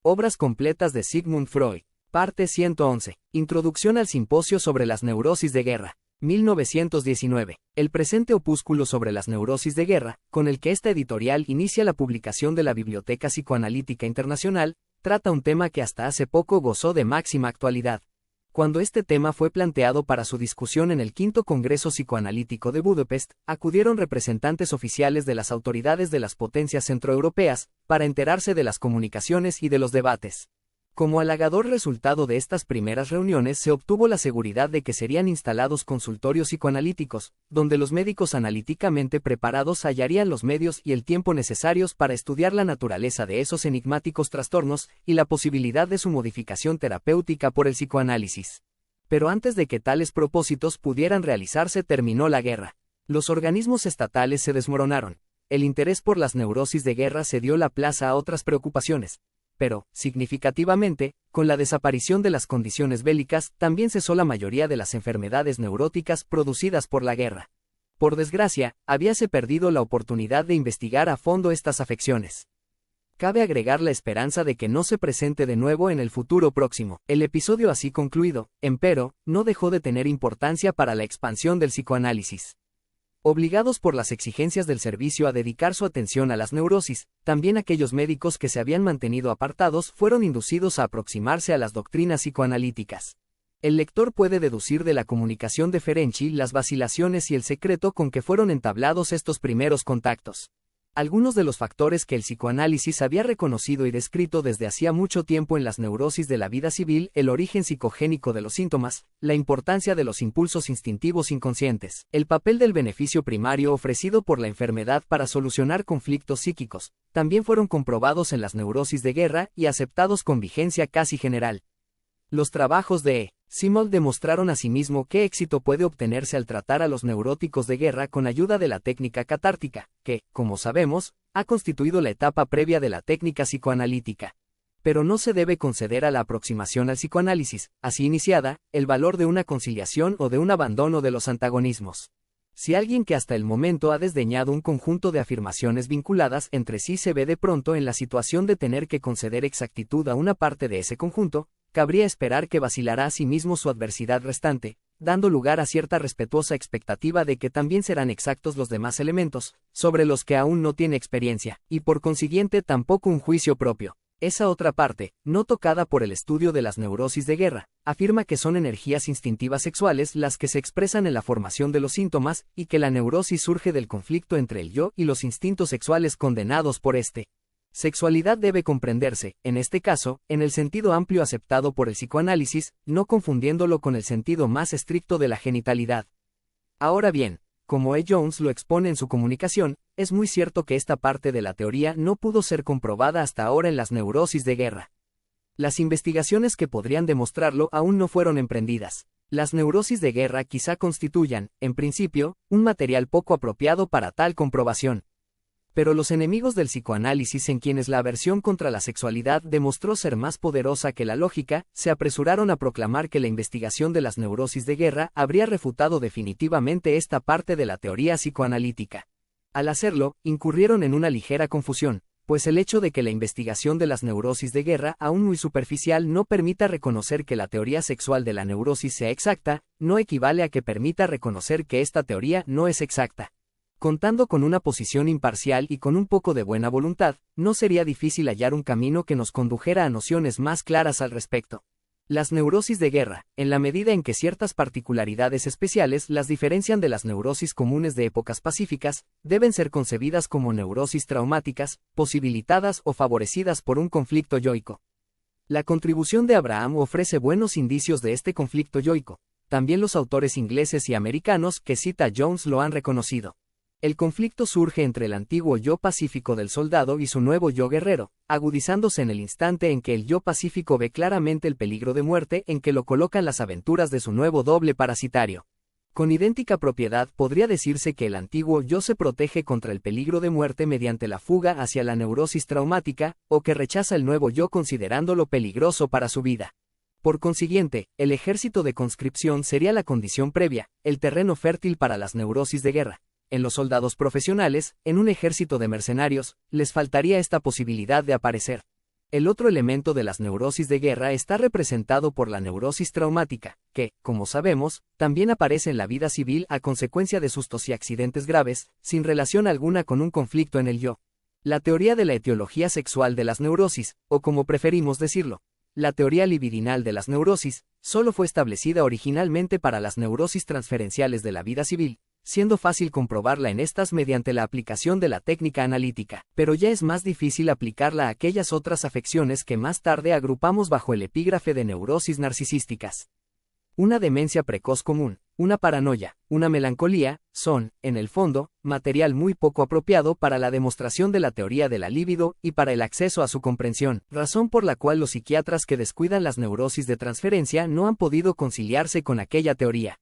Obras completas de Sigmund Freud. Parte 111. Introducción al Simposio sobre las Neurosis de Guerra. 1919. El presente opúsculo sobre las neurosis de guerra, con el que esta editorial inicia la publicación de la Biblioteca Psicoanalítica Internacional, trata un tema que hasta hace poco gozó de máxima actualidad. Cuando este tema fue planteado para su discusión en el V Congreso Psicoanalítico de Budapest, acudieron representantes oficiales de las autoridades de las potencias centroeuropeas, para enterarse de las comunicaciones y de los debates. Como halagador resultado de estas primeras reuniones se obtuvo la seguridad de que serían instalados consultorios psicoanalíticos, donde los médicos analíticamente preparados hallarían los medios y el tiempo necesarios para estudiar la naturaleza de esos enigmáticos trastornos y la posibilidad de su modificación terapéutica por el psicoanálisis. Pero antes de que tales propósitos pudieran realizarse terminó la guerra. Los organismos estatales se desmoronaron. El interés por las neurosis de guerra se dio la plaza a otras preocupaciones. Pero, significativamente, con la desaparición de las condiciones bélicas, también cesó la mayoría de las enfermedades neuróticas producidas por la guerra. Por desgracia, habíase perdido la oportunidad de investigar a fondo estas afecciones. Cabe agregar la esperanza de que no se presente de nuevo en el futuro próximo. El episodio así concluido, empero, no dejó de tener importancia para la expansión del psicoanálisis. Obligados por las exigencias del servicio a dedicar su atención a las neurosis, también aquellos médicos que se habían mantenido apartados fueron inducidos a aproximarse a las doctrinas psicoanalíticas. El lector puede deducir de la comunicación de Ferenczi las vacilaciones y el secreto con que fueron entablados estos primeros contactos. Algunos de los factores que el psicoanálisis había reconocido y descrito desde hacía mucho tiempo en las neurosis de la vida civil, el origen psicogénico de los síntomas, la importancia de los impulsos instintivos inconscientes, el papel del beneficio primario ofrecido por la enfermedad para solucionar conflictos psíquicos, también fueron comprobados en las neurosis de guerra y aceptados con vigencia casi general. Los trabajos de Simmel demostraron asimismo qué éxito puede obtenerse al tratar a los neuróticos de guerra con ayuda de la técnica catártica, que, como sabemos, ha constituido la etapa previa de la técnica psicoanalítica. Pero no se debe conceder a la aproximación al psicoanálisis, así iniciada, el valor de una conciliación o de un abandono de los antagonismos. Si alguien que hasta el momento ha desdeñado un conjunto de afirmaciones vinculadas entre sí se ve de pronto en la situación de tener que conceder exactitud a una parte de ese conjunto, cabría esperar que vacilará a sí mismo su adversidad restante, dando lugar a cierta respetuosa expectativa de que también serán exactos los demás elementos, sobre los que aún no tiene experiencia, y por consiguiente tampoco un juicio propio. Esa otra parte, no tocada por el estudio de las neurosis de guerra, afirma que son energías instintivas sexuales las que se expresan en la formación de los síntomas, y que la neurosis surge del conflicto entre el yo y los instintos sexuales condenados por este. Sexualidad debe comprenderse, en este caso, en el sentido amplio aceptado por el psicoanálisis, no confundiéndolo con el sentido más estricto de la genitalidad. Ahora bien, como E. Jones lo expone en su comunicación, es muy cierto que esta parte de la teoría no pudo ser comprobada hasta ahora en las neurosis de guerra. Las investigaciones que podrían demostrarlo aún no fueron emprendidas. Las neurosis de guerra quizá constituyan, en principio, un material poco apropiado para tal comprobación. Pero los enemigos del psicoanálisis, en quienes la aversión contra la sexualidad demostró ser más poderosa que la lógica, se apresuraron a proclamar que la investigación de las neurosis de guerra habría refutado definitivamente esta parte de la teoría psicoanalítica. Al hacerlo, incurrieron en una ligera confusión, pues el hecho de que la investigación de las neurosis de guerra, aún muy superficial, no permita reconocer que la teoría sexual de la neurosis sea exacta, no equivale a que permita reconocer que esta teoría no es exacta. Contando con una posición imparcial y con un poco de buena voluntad, no sería difícil hallar un camino que nos condujera a nociones más claras al respecto. Las neurosis de guerra, en la medida en que ciertas particularidades especiales las diferencian de las neurosis comunes de épocas pacíficas, deben ser concebidas como neurosis traumáticas, posibilitadas o favorecidas por un conflicto yoico. La contribución de Abraham ofrece buenos indicios de este conflicto yoico. También los autores ingleses y americanos que cita Jones lo han reconocido. El conflicto surge entre el antiguo yo pacífico del soldado y su nuevo yo guerrero, agudizándose en el instante en que el yo pacífico ve claramente el peligro de muerte en que lo colocan las aventuras de su nuevo doble parasitario. Con idéntica propiedad podría decirse que el antiguo yo se protege contra el peligro de muerte mediante la fuga hacia la neurosis traumática, o que rechaza el nuevo yo considerándolo peligroso para su vida. Por consiguiente, el ejército de conscripción sería la condición previa, el terreno fértil para las neurosis de guerra. En los soldados profesionales, en un ejército de mercenarios, les faltaría esta posibilidad de aparecer. El otro elemento de las neurosis de guerra está representado por la neurosis traumática, que, como sabemos, también aparece en la vida civil a consecuencia de sustos y accidentes graves, sin relación alguna con un conflicto en el yo. La teoría de la etiología sexual de las neurosis, o como preferimos decirlo, la teoría libidinal de las neurosis, solo fue establecida originalmente para las neurosis transferenciales de la vida civil, siendo fácil comprobarla en estas mediante la aplicación de la técnica analítica, pero ya es más difícil aplicarla a aquellas otras afecciones que más tarde agrupamos bajo el epígrafe de neurosis narcisísticas. Una demencia precoz común, una paranoia, una melancolía, son, en el fondo, material muy poco apropiado para la demostración de la teoría de la libido y para el acceso a su comprensión, razón por la cual los psiquiatras que descuidan las neurosis de transferencia no han podido conciliarse con aquella teoría.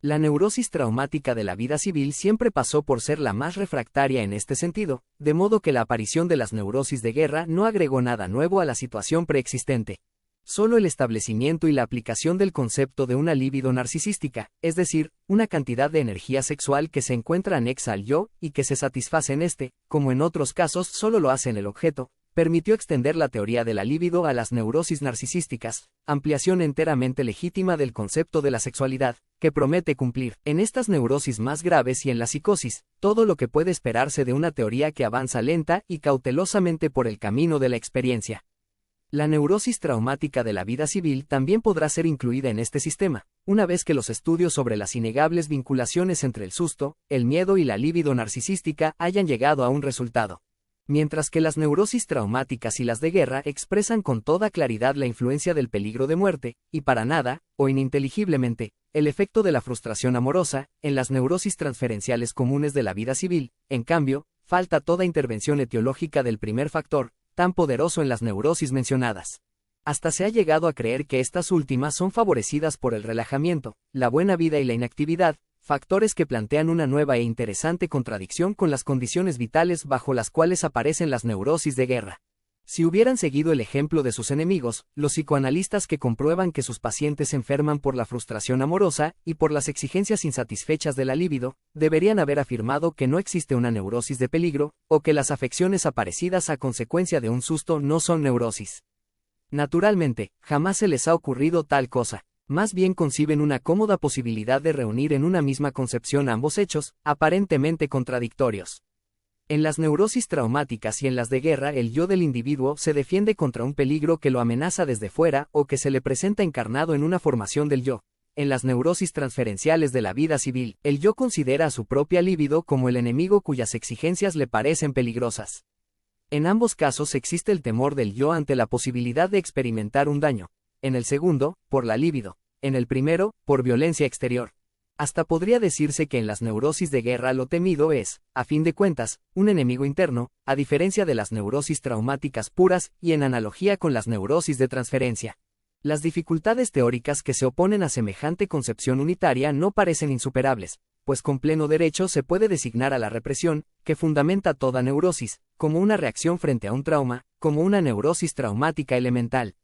La neurosis traumática de la vida civil siempre pasó por ser la más refractaria en este sentido, de modo que la aparición de las neurosis de guerra no agregó nada nuevo a la situación preexistente. Solo el establecimiento y la aplicación del concepto de una libido narcisística, es decir, una cantidad de energía sexual que se encuentra anexa al yo y que se satisface en este, como en otros casos solo lo hace en el objeto, permitió extender la teoría de la libido a las neurosis narcisísticas, ampliación enteramente legítima del concepto de la sexualidad, que promete cumplir, en estas neurosis más graves y en la psicosis, todo lo que puede esperarse de una teoría que avanza lenta y cautelosamente por el camino de la experiencia. La neurosis traumática de la vida civil también podrá ser incluida en este sistema, una vez que los estudios sobre las innegables vinculaciones entre el susto, el miedo y la libido narcisística hayan llegado a un resultado. Mientras que las neurosis traumáticas y las de guerra expresan con toda claridad la influencia del peligro de muerte, y para nada, o ininteligiblemente, el efecto de la frustración amorosa, en las neurosis transferenciales comunes de la vida civil, en cambio, falta toda intervención etiológica del primer factor, tan poderoso en las neurosis mencionadas. Hasta se ha llegado a creer que estas últimas son favorecidas por el relajamiento, la buena vida y la inactividad, factores que plantean una nueva e interesante contradicción con las condiciones vitales bajo las cuales aparecen las neurosis de guerra. Si hubieran seguido el ejemplo de sus enemigos, los psicoanalistas que comprueban que sus pacientes enferman por la frustración amorosa y por las exigencias insatisfechas de la libido, deberían haber afirmado que no existe una neurosis de peligro, o que las afecciones aparecidas a consecuencia de un susto no son neurosis. Naturalmente, jamás se les ha ocurrido tal cosa. Más bien conciben una cómoda posibilidad de reunir en una misma concepción ambos hechos, aparentemente contradictorios. En las neurosis traumáticas y en las de guerra el yo del individuo se defiende contra un peligro que lo amenaza desde fuera o que se le presenta encarnado en una formación del yo. En las neurosis transferenciales de la vida civil, el yo considera a su propia libido como el enemigo cuyas exigencias le parecen peligrosas. En ambos casos existe el temor del yo ante la posibilidad de experimentar un daño. En el segundo, por la libido. En el primero, por violencia exterior. Hasta podría decirse que en las neurosis de guerra lo temido es, a fin de cuentas, un enemigo interno, a diferencia de las neurosis traumáticas puras y en analogía con las neurosis de transferencia. Las dificultades teóricas que se oponen a semejante concepción unitaria no parecen insuperables, pues con pleno derecho se puede designar a la represión, que fundamenta toda neurosis, como una reacción frente a un trauma, como una neurosis traumática elemental.